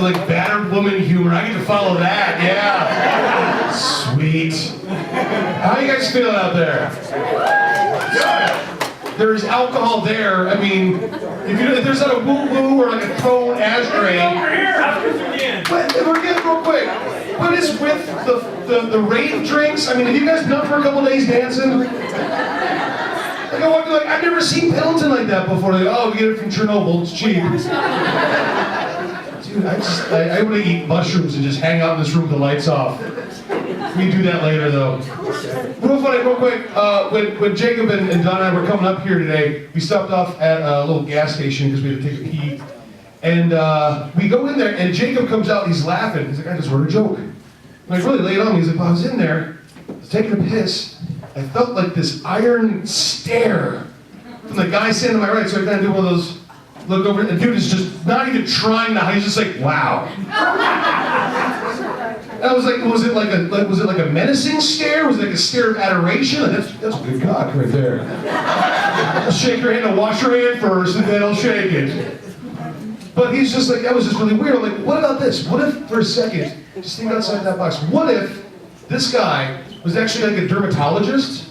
like battered woman humor. I get to follow that, yeah. Sweet. How you guys feeling out there? There's alcohol there. I mean, if there's not a woo-woo or like a thrown ashtray. Over here, But we're getting real quick. What is with the rave drinks? I mean, have you guys been up for a couple days dancing? Like, I've never seen Pendleton like that before. Like, oh, we get it from Chernobyl, it's cheap. Dude, I want to eat mushrooms and just hang out in this room with the lights off. We do that later, though. Real funny, real quick. When Jacob and Don and I were coming up here today, we stopped off at a little gas station because we had to take a pee. And we go in there, and Jacob comes out, he's laughing. He's like, I just wrote a joke. And I really laid on me. He's like, well, I was in there, I was taking a piss. I felt like this iron stare from the guy standing to my right. So I kind of do one of those, look over, and the dude is just not even trying to hide. He's just like, wow. And I was like, was it like a menacing stare? Was it like a stare of adoration? Like, that's a good cock right there. I'll shake your hand and wash your hand first, and then I'll shake it. But he's just like, that was just really weird. I'm like, what about this? What if, for a second, just think outside that box, what if this guy was actually like a dermatologist,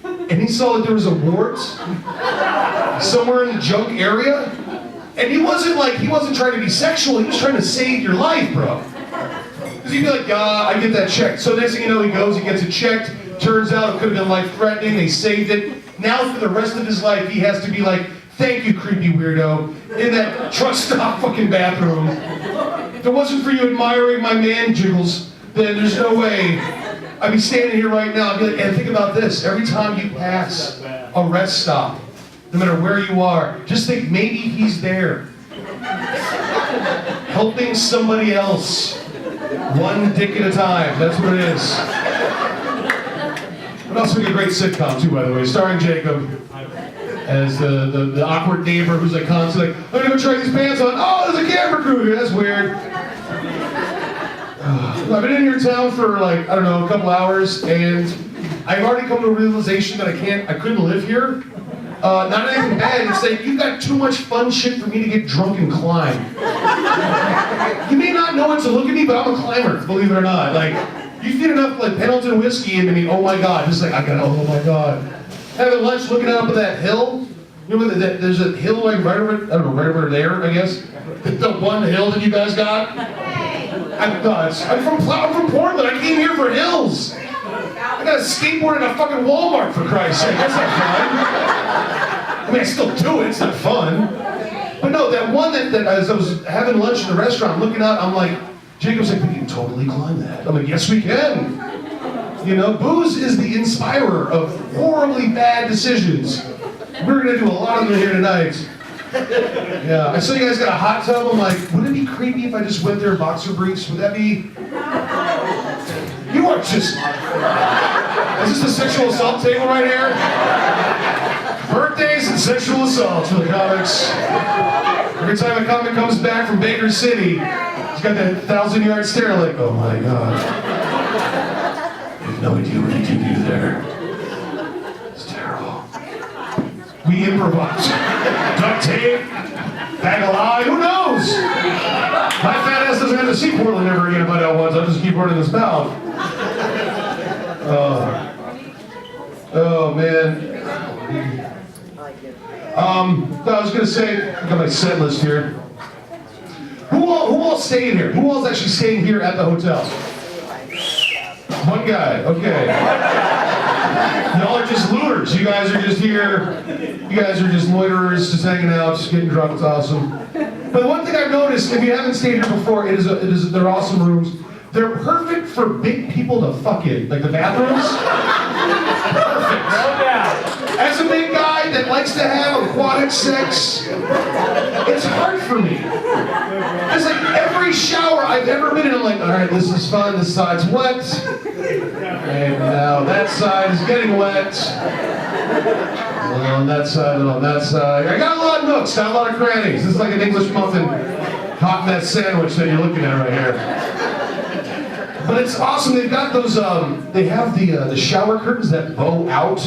and he saw that there was a wart somewhere in the junk area, and he wasn't trying to be sexual, he was trying to save your life, bro. Because he'd be like, I get that checked. So next thing you know, he goes, he gets it checked, turns out it could have been life-threatening, they saved it. Now for the rest of his life, he has to be like, thank you, creepy weirdo, in that truck stop fucking bathroom. If it wasn't for you admiring my man jiggles, then there's no way I'd be standing here right now. I'd be like, and think about this. Every time you pass a rest stop, no matter where you are, just think maybe he's there. Helping somebody else. One dick at a time. That's what it is. But also be a great sitcom too, by the way, starring Jacob as the awkward neighbor who's like constantly like, I'm gonna go try these pants on. Oh, there's a camera crew here. That's weird. I've been in your town for like, I don't know, a couple hours, and I've already come to a realization that I couldn't live here. Not anything bad, it's like, you've got too much fun shit for me to get drunk and climb. You may not know what to look at me, but I'm a climber, believe it or not. Like, you feed enough like Pendleton whiskey into me, oh my god, just like, oh my god. Having lunch, looking up at that hill. You know, there's a hill like right over there, I guess. The one hill that you guys got. I'm from Portland. I came here for hills. I got a skateboard in a fucking Walmart, for Christ's sake. That's not fun. I mean, I still do it. It's not fun. But no, that one that as I was having lunch in the restaurant, looking out, I'm like, Jacob's like, we can totally climb that. I'm like, yes, we can. You know, booze is the inspirer of horribly bad decisions. We're gonna do a lot of them here tonight. Yeah, I saw you guys got a hot tub. I'm like, wouldn't it be creepy if I just went there in boxer briefs? Would that be? You are just. Is this a sexual assault table right here? Birthdays and sexual assaults for the comics. Every time a comic comes back from Baker City, he's got that 1,000-yard stare like, oh my god. You have no idea what you do there. It's terrible. We improvise. Duct tape, bag of lye, who knows? My fat ass doesn't have to see Portland ever again if I don't want to. I'll just keep running his mouth. Oh man. I was gonna say, I got my set list here. Who all staying here? Who all's actually staying here at the hotel? One guy, okay. Y'all are just looters. You guys are just here. You guys are just loiterers, just hanging out, just getting drunk. It's awesome. But one thing I've noticed, if you haven't stayed here before, they're awesome rooms. They're perfect for big people to fuck in. Like the bathrooms. Perfect. As a big guy that likes to have aquatic sex, it's hard for me. It's like every shower I've ever been in, I'm like, all right, this is fun, this side's wet. And now that side is getting wet. And on that side, and on that side. I got a lot of nooks, got a lot of crannies. This is like an English muffin hot mess sandwich that you're looking at right here. But it's awesome, they've got those, they have the shower curtains that bow out.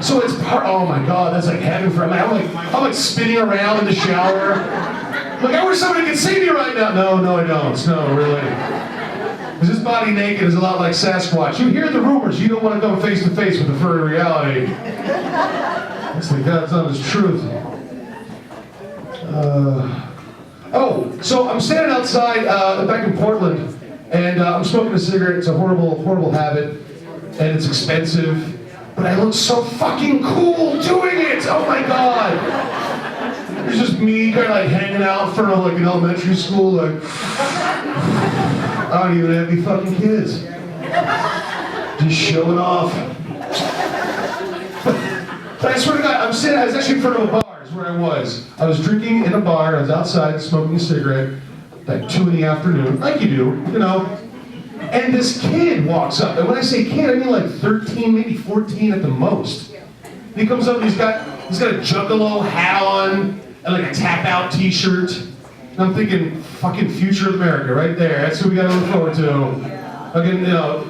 So it's oh my god, that's like heaven for me. I'm like spinning around in the shower. I'm Like, I wish somebody could see me right now. No, I don't. No, really. Because this body naked is a lot like Sasquatch. You hear the rumors, you don't want to come face to face with the furry reality. It's the God's honest truth. So I'm standing outside back in Portland, and I'm smoking a cigarette. It's a horrible, horrible habit, and it's expensive. But I look so fucking cool doing it! Oh my god! It's just me kind of like hanging out in front of like an elementary school, like, I don't even have any fucking kids. Just showing off. But I swear to God, I was actually in front of a bar, is where I was. I was drinking in a bar, I was outside smoking a cigarette, like 2 in the afternoon, like you do, you know. And this kid walks up, and when I say kid, I mean like 13, maybe 14 at the most. And he comes up and he's got a Juggalo hat on, and like a tap-out t-shirt. And I'm thinking, fucking future of America, right there. That's who we gotta look forward to. Again, you know,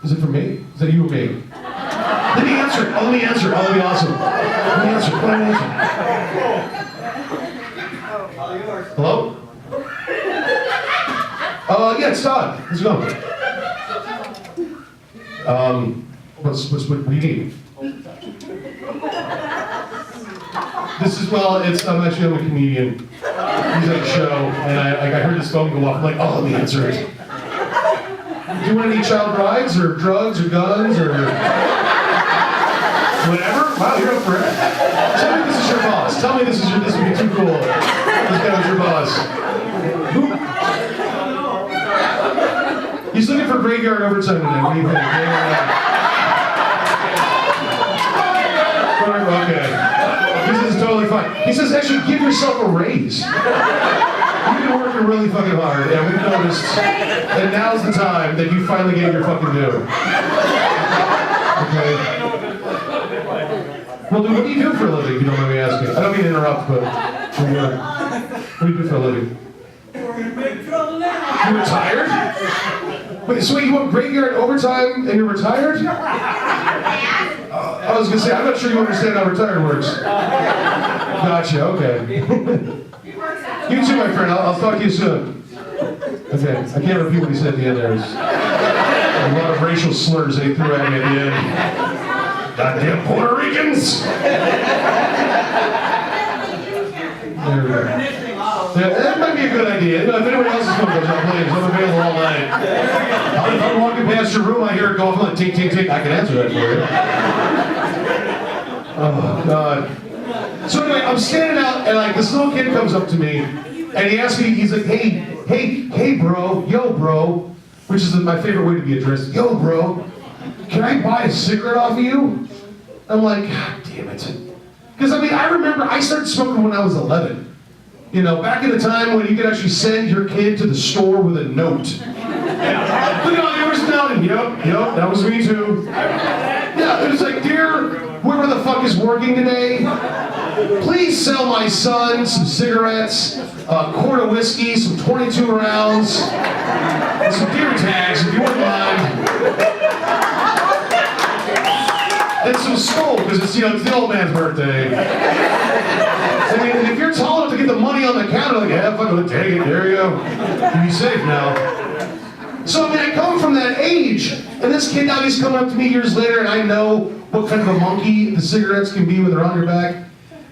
is it for me? Is that you or me? Let me answer it. Oh, let me answer it. Oh, that'd be awesome. Let me answer it. Let me answer it. Hello? Yeah, it's Todd. How's it going? What do you need? I'm a comedian. He's at a show, and I heard his phone go off. I'm like, oh, let me answer it. Do you want any child brides, or drugs, or guns, or whatever? Wow, you're up for it. Tell me this is your boss. Tell me this would be too cool. This guy was your boss. Who? He's looking for graveyard overtime today. What do you think? Okay. He says it's totally fine. He says, actually, give yourself a raise. You've been working really fucking hard, and we've noticed that now's the time that you finally get your fucking due. Okay? Well, what do you do for a living, if you don't mind me asking? I don't mean to interrupt, but what do you do for a living? We're in big trouble now. You retired? Wait, so you want graveyard overtime and you're retired? I was gonna say, I'm not sure you understand how retired works. Gotcha, okay. You too, my friend. I'll talk to you soon. Okay, I can't repeat what he said at the end there. A lot of racial slurs that he threw at me at the end. Goddamn Puerto Ricans! There we go. Yeah, that might be a good idea. If anybody else is going to go, please, I'm available all night. If I'm walking past your room, I hear it go off like tick, tick, tick. I can answer that for you. Oh, God. So anyway, I'm standing out, and like this little kid comes up to me, and he asks me, he's like, hey, bro, yo, bro, which is my favorite way to be addressed. Yo, bro, can I buy a cigarette off of you? I'm like, God damn it. Because I mean, I remember I started smoking when I was 11. You know, back in the time when you could actually send your kid to the store with a note. Look at all yours now, and yep, that was me too. Yeah, it was like, dear, whoever the fuck is working today, please sell my son some cigarettes, a quart of whiskey, some 22 rounds, and some deer tags, if you wouldn't mind. And some skull, because it's the old man's birthday. I mean, and if you're tall enough to get the money on the counter, like, yeah, fucking take it, there you go. You'll be safe now. So, I mean, I come from that age, and this kid now, he's coming up to me years later, and I know what kind of a monkey the cigarettes can be when they're on your back.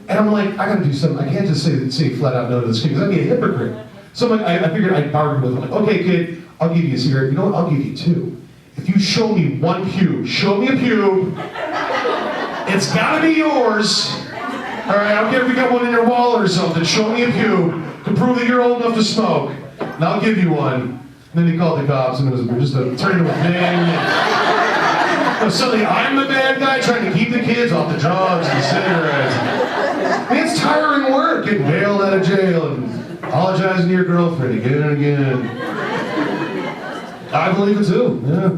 And I'm like, I gotta do something. I can't just say flat out no to this kid, because I'd be a hypocrite. So I'm like, I figured I'd bargain with him. Like, okay, kid, I'll give you a cigarette. You know what? I'll give you 2. If you show me one pube, show me a pube, it's gotta be yours. All right, I don't care if you got one in your wallet or something. Show me a pube to prove that you're old enough to smoke, and I'll give you one. And then he called the cops, and it was just turned into a thing. Suddenly, I'm the bad guy trying to keep the kids off the drugs and cigarettes. I mean, it's tiring work, getting bailed out of jail and apologizing to your girlfriend again and again. I believe it too. Yeah.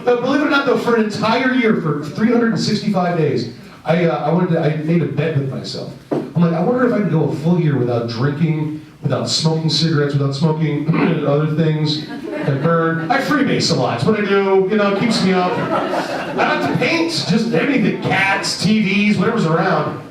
But believe it or not, though, for an entire year, for 365 days. I made a bet with myself. I'm like, I wonder if I can go a full year without drinking, without smoking cigarettes, without smoking other things that burn. I freebase a lot. It's what I do, it keeps me up. I don't have to paint, just anything, cats, TVs, whatever's around.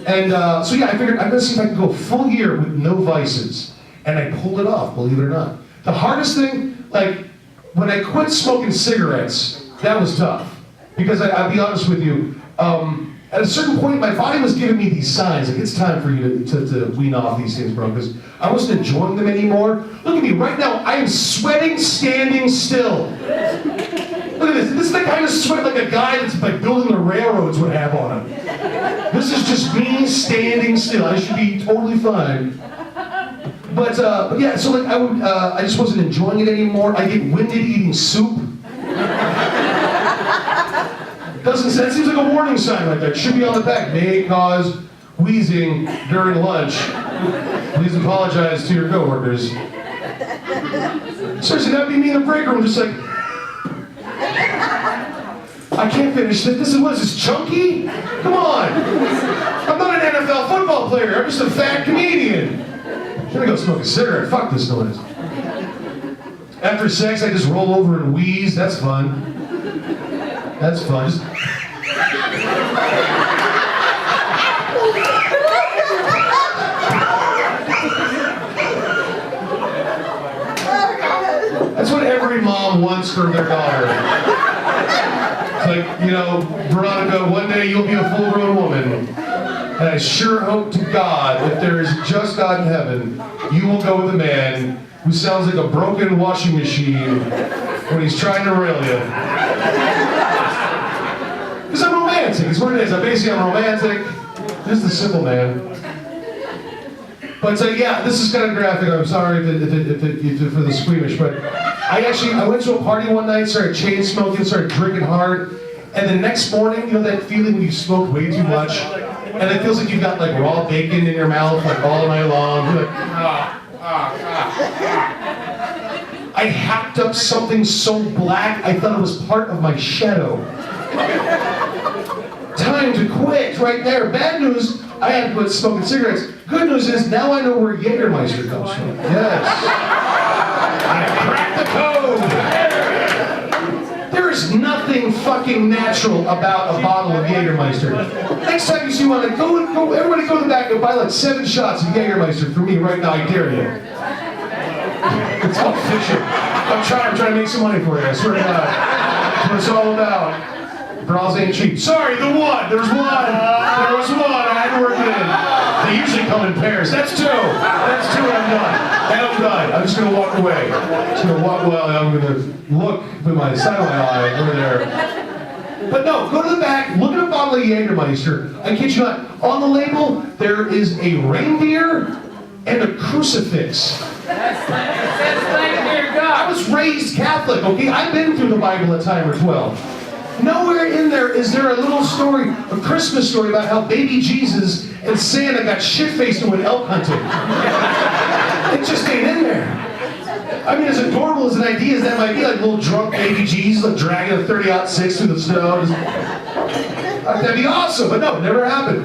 And so yeah, I figured I'm gonna see if I can go a full year with no vices. And I pulled it off, believe it or not. The hardest thing, like, when I quit smoking cigarettes, that was tough. Because I'll be honest with you, at a certain point, my body was giving me these signs, like, it's time for you to wean off these things, bro, because I wasn't enjoying them anymore. Look at me, right now, I am sweating standing still. Look at this. This is the kind of sweat like a guy that's like building the railroads would have on him. This is just me standing still. I should be totally fine. But yeah, so like I just wasn't enjoying it anymore. I get winded eating soup. That seems like a warning sign right there. It should be on the back. May cause wheezing during lunch. Please apologize to your coworkers. Seriously, that'd be me in the break room, just like, I can't finish this. What is this, Chunky? Come on. I'm not an NFL football player. I'm just a fat comedian. I'm gonna go smoke a cigarette. Fuck this noise. After sex, I just roll over and wheeze. That's fun. That's fun. That's what every mom wants for their daughter. It's like, you know, Veronica, one day you'll be a full-grown woman. And I sure hope to God, if there is just God in heaven, you will go with a man who sounds like a broken washing machine when he's trying to rail you. Because I'm romantic, it's what it is. I'm romantic. Just a simple man. But yeah, this is kind of graphic. I'm sorry if for the squeamish, but I went to a party one night, started chain smoking, started drinking hard, and the next morning, you know that feeling when you smoke way too much, and it feels like you've got like raw bacon in your mouth like all night long. You're like, I hacked up something so black I thought it was part of my shadow. Time to quit right there. Bad news, I had to quit smoking cigarettes. Good news is now I know where Jägermeister comes from. Yes. I cracked the code. There is nothing fucking natural about a bottle of Jägermeister. Next time you see one, like, go, everybody go to the back and buy like 7 shots of Jägermeister for me right now. I dare you. It's all fiction. I'm trying to make some money for you. I swear to God. That's what it's all about. Bras ain't cheap. Sorry, the one. There was one. I had to work it in. They usually come in pairs. That's 2. That's 2 and I'm done. And I'm done. I'm just going to walk away. I'm going to walk away. I'm going to look with my side of my eye over there. But no, go to the back, look at a bottle of Jägermeister. I kid you not. On the label, there is a reindeer and a crucifix. I was raised Catholic, okay? I've been through the Bible a time or 12. Nowhere in there is there a little story, a Christmas story about how baby Jesus and Santa got shit-faced and went elk hunting. It just ain't in there. I mean, as adorable as an idea as that might be, like little drunk baby Jesus like dragging a 30-06 through the snow. That'd be awesome, but no, it never happened.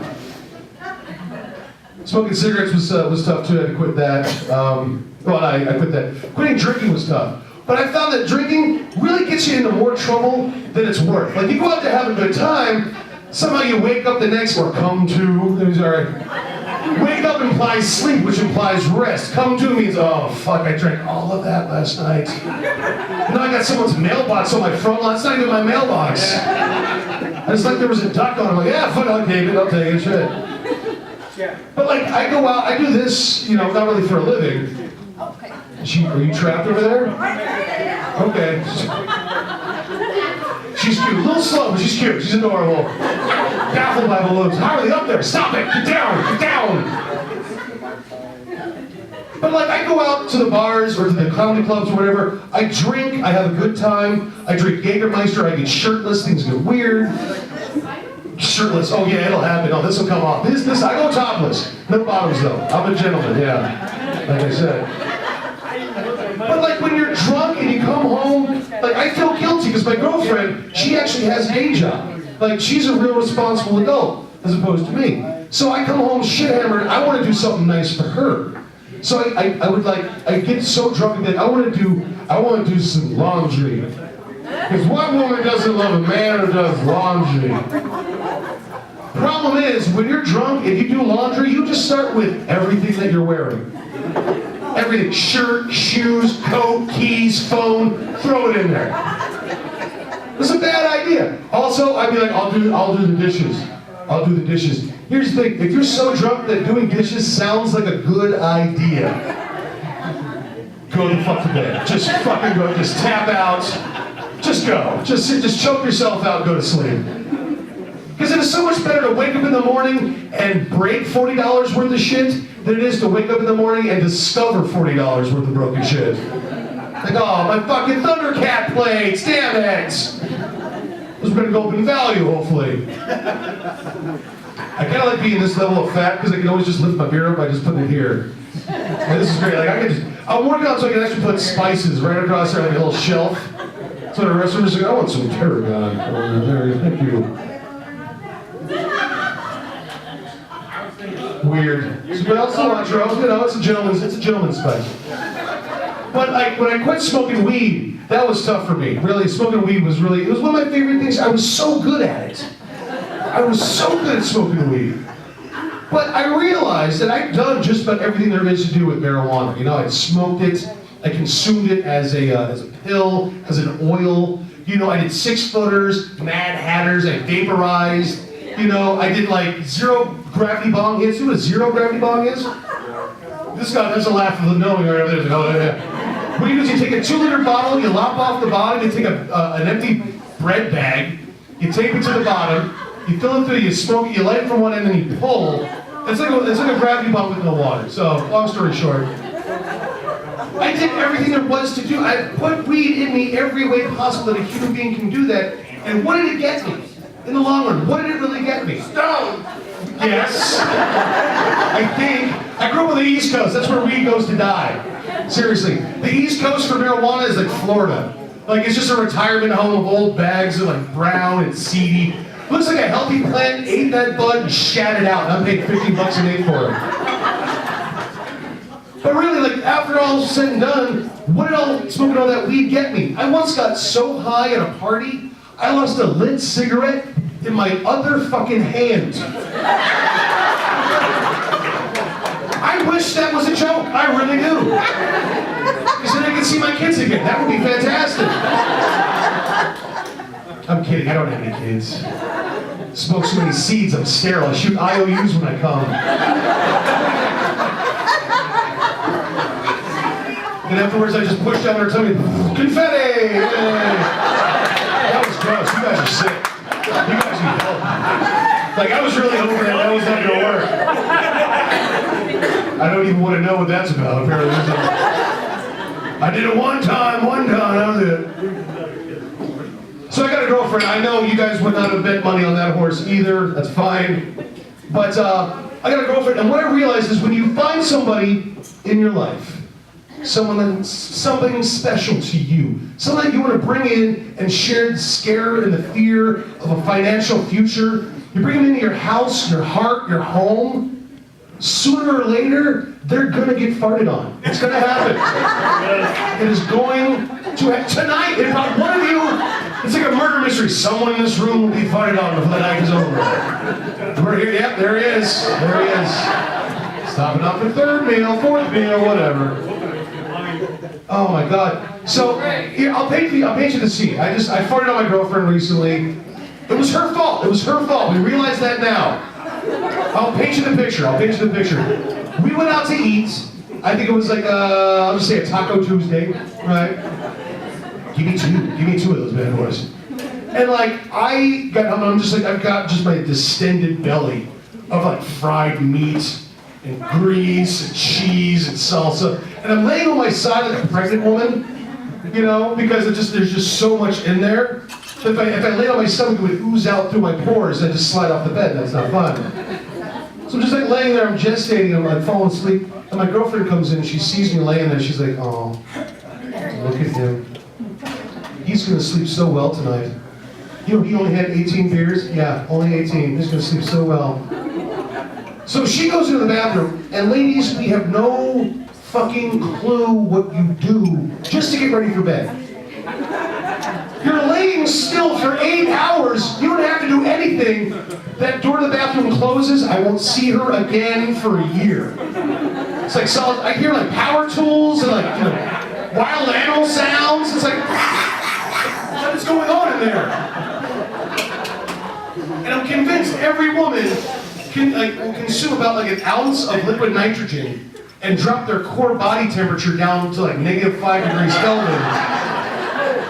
Smoking cigarettes was tough too. I had to quit that. I quit that. Quitting drinking was tough. But I found that drinking really gets you into more trouble than it's worth. Like, you go out there having a good time, somehow you wake up the next, or come to, it was all right. Wake up implies sleep, which implies rest. Come to means, oh, fuck, I drank all of that last night. Now I got someone's mailbox on my front lawn. It's not even my mailbox. It's like there was a duck on it. I'm like, yeah, fuck, I'll take it, shit. But like, I go out, I do this, you know, not really for a living. Are you trapped over there? Okay. She's cute. A little slow, but she's cute. She's adorable. Baffled by balloons. Harley, up there. Stop it. Get down. Get down. But like, I go out to the bars or to the comedy clubs or whatever. I drink. I have a good time. I drink Jägermeister. I get shirtless. Things get weird. Shirtless. Oh yeah, it'll happen. Oh, this will come off. This. I go topless. No bottoms though. I'm a gentleman. Yeah. Like I said. But like when you're drunk and you come home, like I feel guilty because my girlfriend, she actually has a day job. Like she's a real responsible adult as opposed to me. So I come home shit hammered, I want to do something nice for her. So I get so drunk that I want to do some laundry. Because what woman doesn't love a man who does laundry? Problem is, when you're drunk, if you do laundry, you just start with everything that you're wearing. Everything, shirt, shoes, coat, keys, phone, throw it in there. It's a bad idea. Also, I'd be like, I'll do the dishes. I'll do the dishes. Here's the thing, if you're so drunk that doing dishes sounds like a good idea, go the fuck to bed. Just fucking go, just tap out. Just go. Just choke yourself out, go to sleep. Because it is so much better to wake up in the morning and break $40 worth of shit than it is to wake up in the morning and discover $40 worth of broken shit. Like, oh, my fucking Thundercat plates, damn it! Those are gonna go up in value, hopefully. I kind of like being this level of fat because I can always just lift my beer up by just putting it here. And this is great. Like I'm working on so I can actually put spices right across there, like a little shelf. So the restaurant is like, I want some tarragon. Oh, there, thank you. Weird. But also cilantro, you know, it's a gentleman's spice. But like when I quit smoking weed, that was tough for me. Really, smoking weed was one of my favorite things. I was so good at it. I was so good at smoking weed. But I realized that I'd done just about everything there is to do with marijuana. You know, I'd smoked it, I consumed it as a pill, as an oil. You know, I did 6-footers, Mad Hatters, I vaporized. You know, I did like 0 gravity bong hits. You know what a 0 gravity bong is? This guy, there's a laugh of the knowing right over there. Oh, yeah. What you do is you take a 2-liter bottle, you lop off the bottom, you take an empty bread bag, you tape it to the bottom, you fill it through, you smoke it, you light it from one end, and you pull. It's like a gravity bong with no water. So, long story short, I did everything there was to do. I put weed in me every way possible that a human being can do that. And what did it get me? In the long run, what did it really get me? Stone! Yes. I think. I grew up on the East Coast. That's where weed goes to die. Seriously. The East Coast for marijuana is like Florida. Like, it's just a retirement home of old bags that are like brown and seedy. Looks like a healthy plant, ate that bud and shat it out. And I'm paying $50 a day for it. But really, like, after all said and done, what did smoking all that weed get me? I once got so high at a party, I lost a lit cigarette in my other fucking hand. I wish that was a joke. I really do. Because then I could see my kids again. That would be fantastic. I'm kidding. I don't have any kids. Smoke so many seeds, I'm sterile. I shoot IOUs when I come. And afterwards, I just push down her tummy. Confetti! Yay. That was gross. You guys are sick. You guys need help. Like, I was really hoping that was not going to work. I don't even want to know what that's about. Apparently, I did it one time, that was it. So I got a girlfriend. I know you guys would not have bet money on that horse either. That's fine. But I got a girlfriend, and what I realized is when you find somebody in your life, something special to you, someone that you want to bring in and share the scare and the fear of a financial future, you bring them into your house, your heart, your home, sooner or later, they're going to get farted on. It's going to happen. It is going to happen. Tonight, if not one of you, it's like a murder mystery. Someone in this room will be farted on before the night is over. We're here. Yep, there he is. There he is. Stopping up for 3rd meal, 4th meal, whatever. Oh my God. So, here, I'll paint you the scene. I farted on my girlfriend recently. It was her fault. It was her fault. We realize that now. I'll paint you the picture. We went out to eat. I think it was like, I'll just say a Taco Tuesday, right? Give me two of those bad boys. And like, I got home and I'm just like, I've got just my distended belly of like fried meat and grease and cheese and salsa. And I'm laying on my side like a pregnant woman, you know, because there's just so much in there. So if I lay on my stomach, it would ooze out through my pores and just slide off the bed. That's not fun. So I'm just like laying there, I'm gestating, I'm like falling asleep. And my girlfriend comes in, she sees me laying there, she's like, oh, look at him. He's gonna sleep so well tonight. You know, he only had 18 beers? Yeah, only 18. He's gonna sleep so well. So she goes into the bathroom, and ladies, we have no fucking clue what you do just to get ready for bed. You're laying still for 8 hours. You don't have to do anything. anything, that door to the bathroom closes, I won't see her again for a year. It's like solid, I hear like power tools and like, wild animal sounds. It's like, what is going on in there? And I'm convinced every woman will consume about like an ounce of liquid nitrogen and drop their core body temperature down to like -5 degrees Kelvin.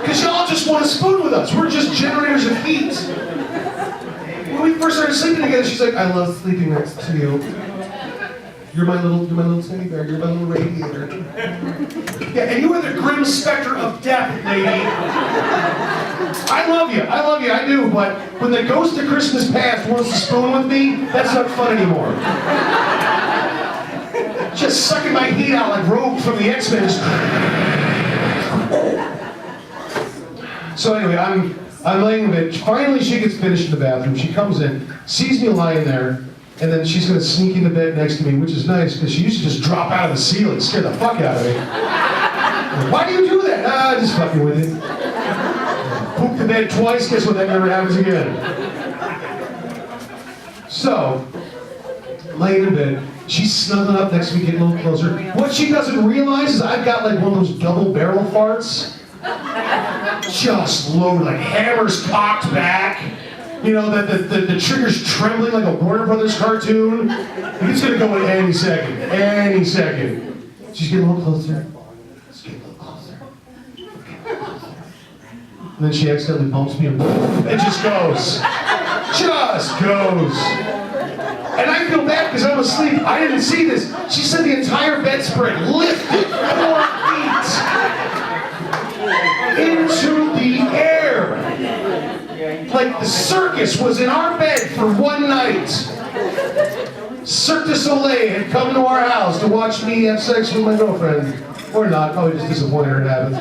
Because y'all just want to spoon with us. We're just generators of heat. When we first started sleeping together, she's like, I love sleeping next to you. You're my little teddy bear. You're my little radiator. Yeah, and you are the grim specter of death, lady. I love you, I do, but when the ghost of Christmas past wants to spoon with me, that's not fun anymore. Just sucking my heat out like Rogue from the X-Men. So anyway, I'm laying in bed. Finally, she gets finished in the bathroom. She comes in, sees me lying there, and then she's gonna sneak into bed next to me, which is nice because she used to just drop out of the ceiling, scare the fuck out of me. Why do you do that? Just fucking with you. Poop the bed twice. Guess what? That never happens again. So, laying in bed. She's snuggling up next to me, getting a little closer. What she doesn't realize is I've got like one of those double barrel farts. Just loaded, like hammers cocked back. You know, the trigger's trembling like a Warner Brothers cartoon. It's gonna go in any second. Any second. She's getting a little closer. She's getting a little closer. And then she accidentally bumps me and it just goes. Just goes. And I feel bad because I'm asleep. I didn't see this. She said the entire bedspread lifted 4 feet into the air. Like the circus was in our bed for one night. Cirque du Soleil had come to our house to watch me have sex with my girlfriend. Or not, probably just disappointed her in habits.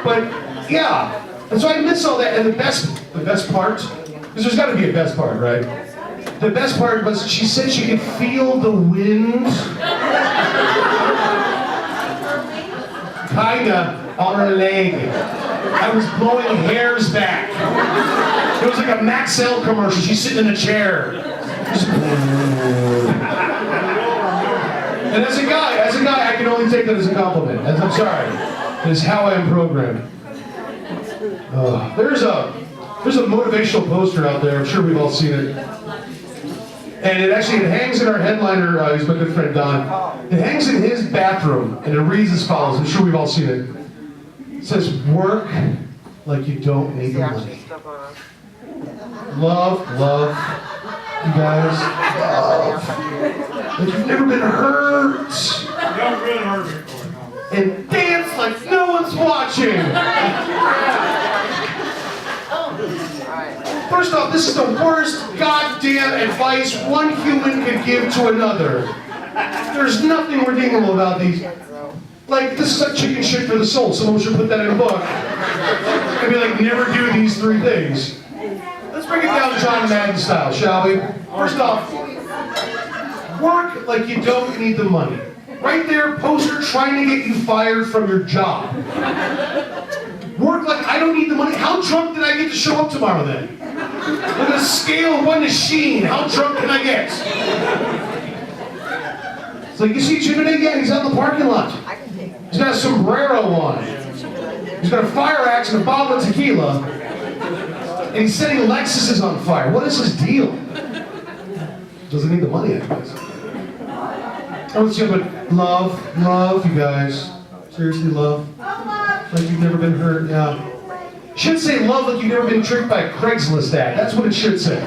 But yeah, and so I miss all that. And the best part, because there's got to be a best part, right? The best part was she said she could feel the wind kinda on her leg. I was blowing hairs back. It was like a Maxell commercial. She's sitting in a chair. And as a guy, I can only take that as a compliment. I'm sorry. It's how I am programmed. There's a motivational poster out there. I'm sure we've all seen it. And it hangs in our headliner, he's my good friend Don. It hangs in his bathroom, and it reads as follows. I'm sure we've all seen it. It says, work like you don't need the money. Love, you guys, love. Like you've never been hurt. Never been hurt before. And dance like no one's watching. First off, this is the worst goddamn advice one human could give to another. There's nothing redeemable about these. Like, this is like chicken shit for the soul. Someone should put that in a book. And be like, never do these 3 things. Let's break it down John Madden style, shall we? First off, work like you don't need the money. Right there, poster trying to get you fired from your job. Work like I don't need the money. How drunk did I get to show up tomorrow then? On a scale of 1 to Sheen, how drunk can I get? It's like, you see Jim today? Yeah, he's out in the parking lot. He's got a sombrero on. He's got a fire axe and a bottle of tequila. And he's setting Lexuses on fire. What is his deal? Doesn't need the money, I guess. Oh, let's see, but love, you guys. Seriously, love. Like you've never been hurt, yeah. Should say love like you've never been tricked by a Craigslist ad. That's what it should say.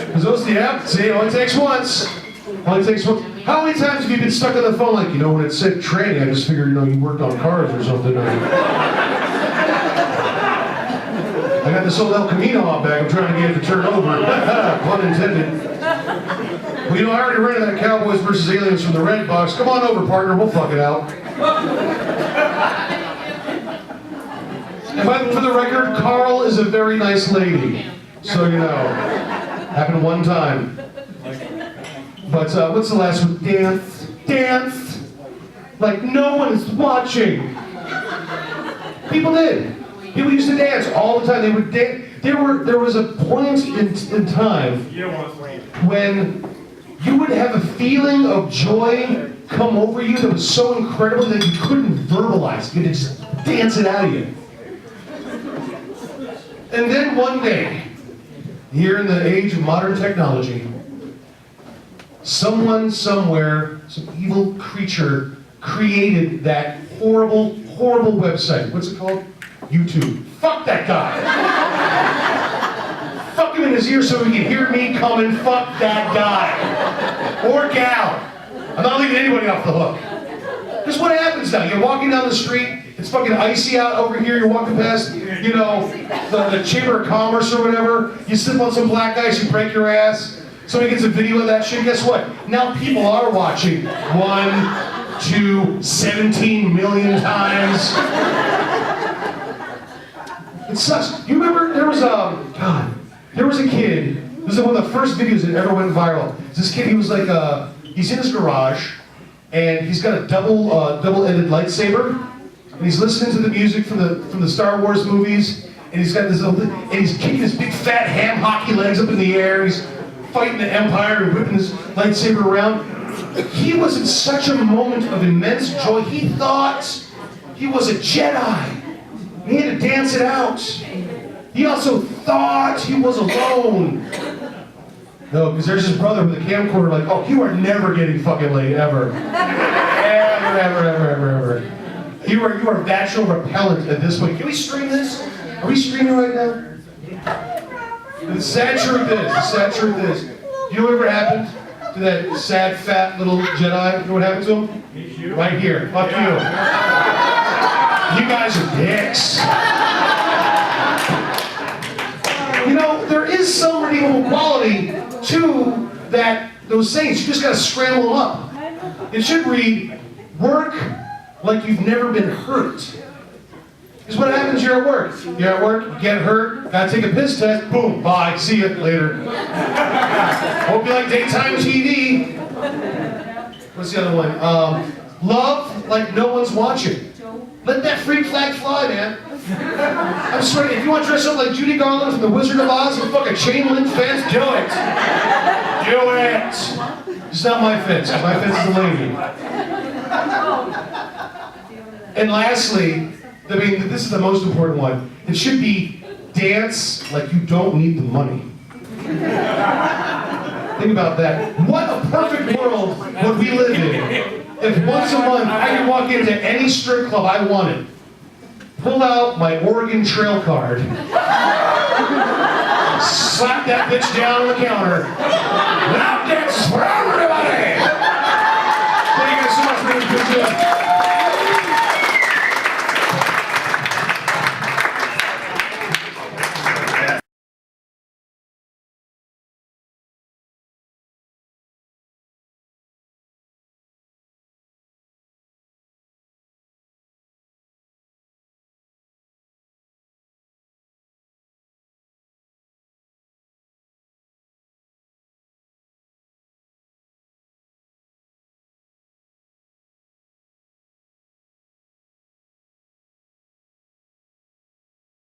Because those, yeah, see, it only takes once. Only takes once. How many times have you been stuck on the phone like, when it said tranny, I just figured, you worked on cars or something. Or, I got this old El Camino out back. I'm trying to get it to turn over. Pun intended. Well, I already rented that Cowboys versus Aliens from the Red Box. Come on over, partner. We'll fuck it out. But for the record, Carl is a very nice lady. So you know. Happened one time. But what's the last one? Dance. Like no one is watching. People did. People used to dance all the time. They would dance. There was a point in time You don't want to sleep. when you would have a feeling of joy come over you that was so incredible that you couldn't verbalize. You could just dance it out of you. And then one day, here in the age of modern technology, someone somewhere, some evil creature, created that horrible, horrible website. What's it called? YouTube. Fuck that guy. Fuck him in his ear so he can hear me coming. Fuck that guy. Or gal. I'm not leaving anybody off the hook. Because what happens now? You're walking down the street, it's fucking icy out over here, you're walking past, you know, the Chamber of Commerce or whatever, you slip on some black ice, you break your ass, somebody gets a video of that shit, guess what? Now people are watching 1, 2, 17 million times. It sucks. You remember, there was a kid, this is one of the first videos that ever went viral. This kid, he was like, he's in his garage, and he's got a double-ended lightsaber, and he's listening to the music from the Star Wars movies, and he's got this and he's kicking his big fat ham hockey legs up in the air. He's fighting the Empire and whipping his lightsaber around. He was in such a moment of immense joy. He thought he was a Jedi. He had to dance it out. He also thought he was alone. No, because there's his brother with a camcorder like, oh, you are never getting fucking laid, ever. Ever. You are bachelor repellent at this point. Can we stream this? Are we streaming right now? The sad truth is, you know whatever happened to that sad, fat little Jedi? You know what happened to him? Right here. Fuck you. You guys are dicks. You know, there is some redeemable quality to those sayings. You just gotta scramble them up. It should read, work like you've never been hurt. Because what happens, you're at work. You're at work, you get hurt, gotta take a piss test, boom, bye, see you later. Won't be like daytime TV. What's the other one? Love like no one's watching. Let that freak flag fly, man. I'm sorry, if you want to dress up like Judy Garland from The Wizard of Oz and fuck a chain link fence, do it. Do it. It's not my fence. My fence is a lady. And lastly, I mean, this is the most important one. It should be dance like you don't need the money. Think about that. What a perfect world would we live in if once a month I could walk into any strip club I wanted, pull out my Oregon Trail card, slap that bitch down on the counter, and I'll dance forever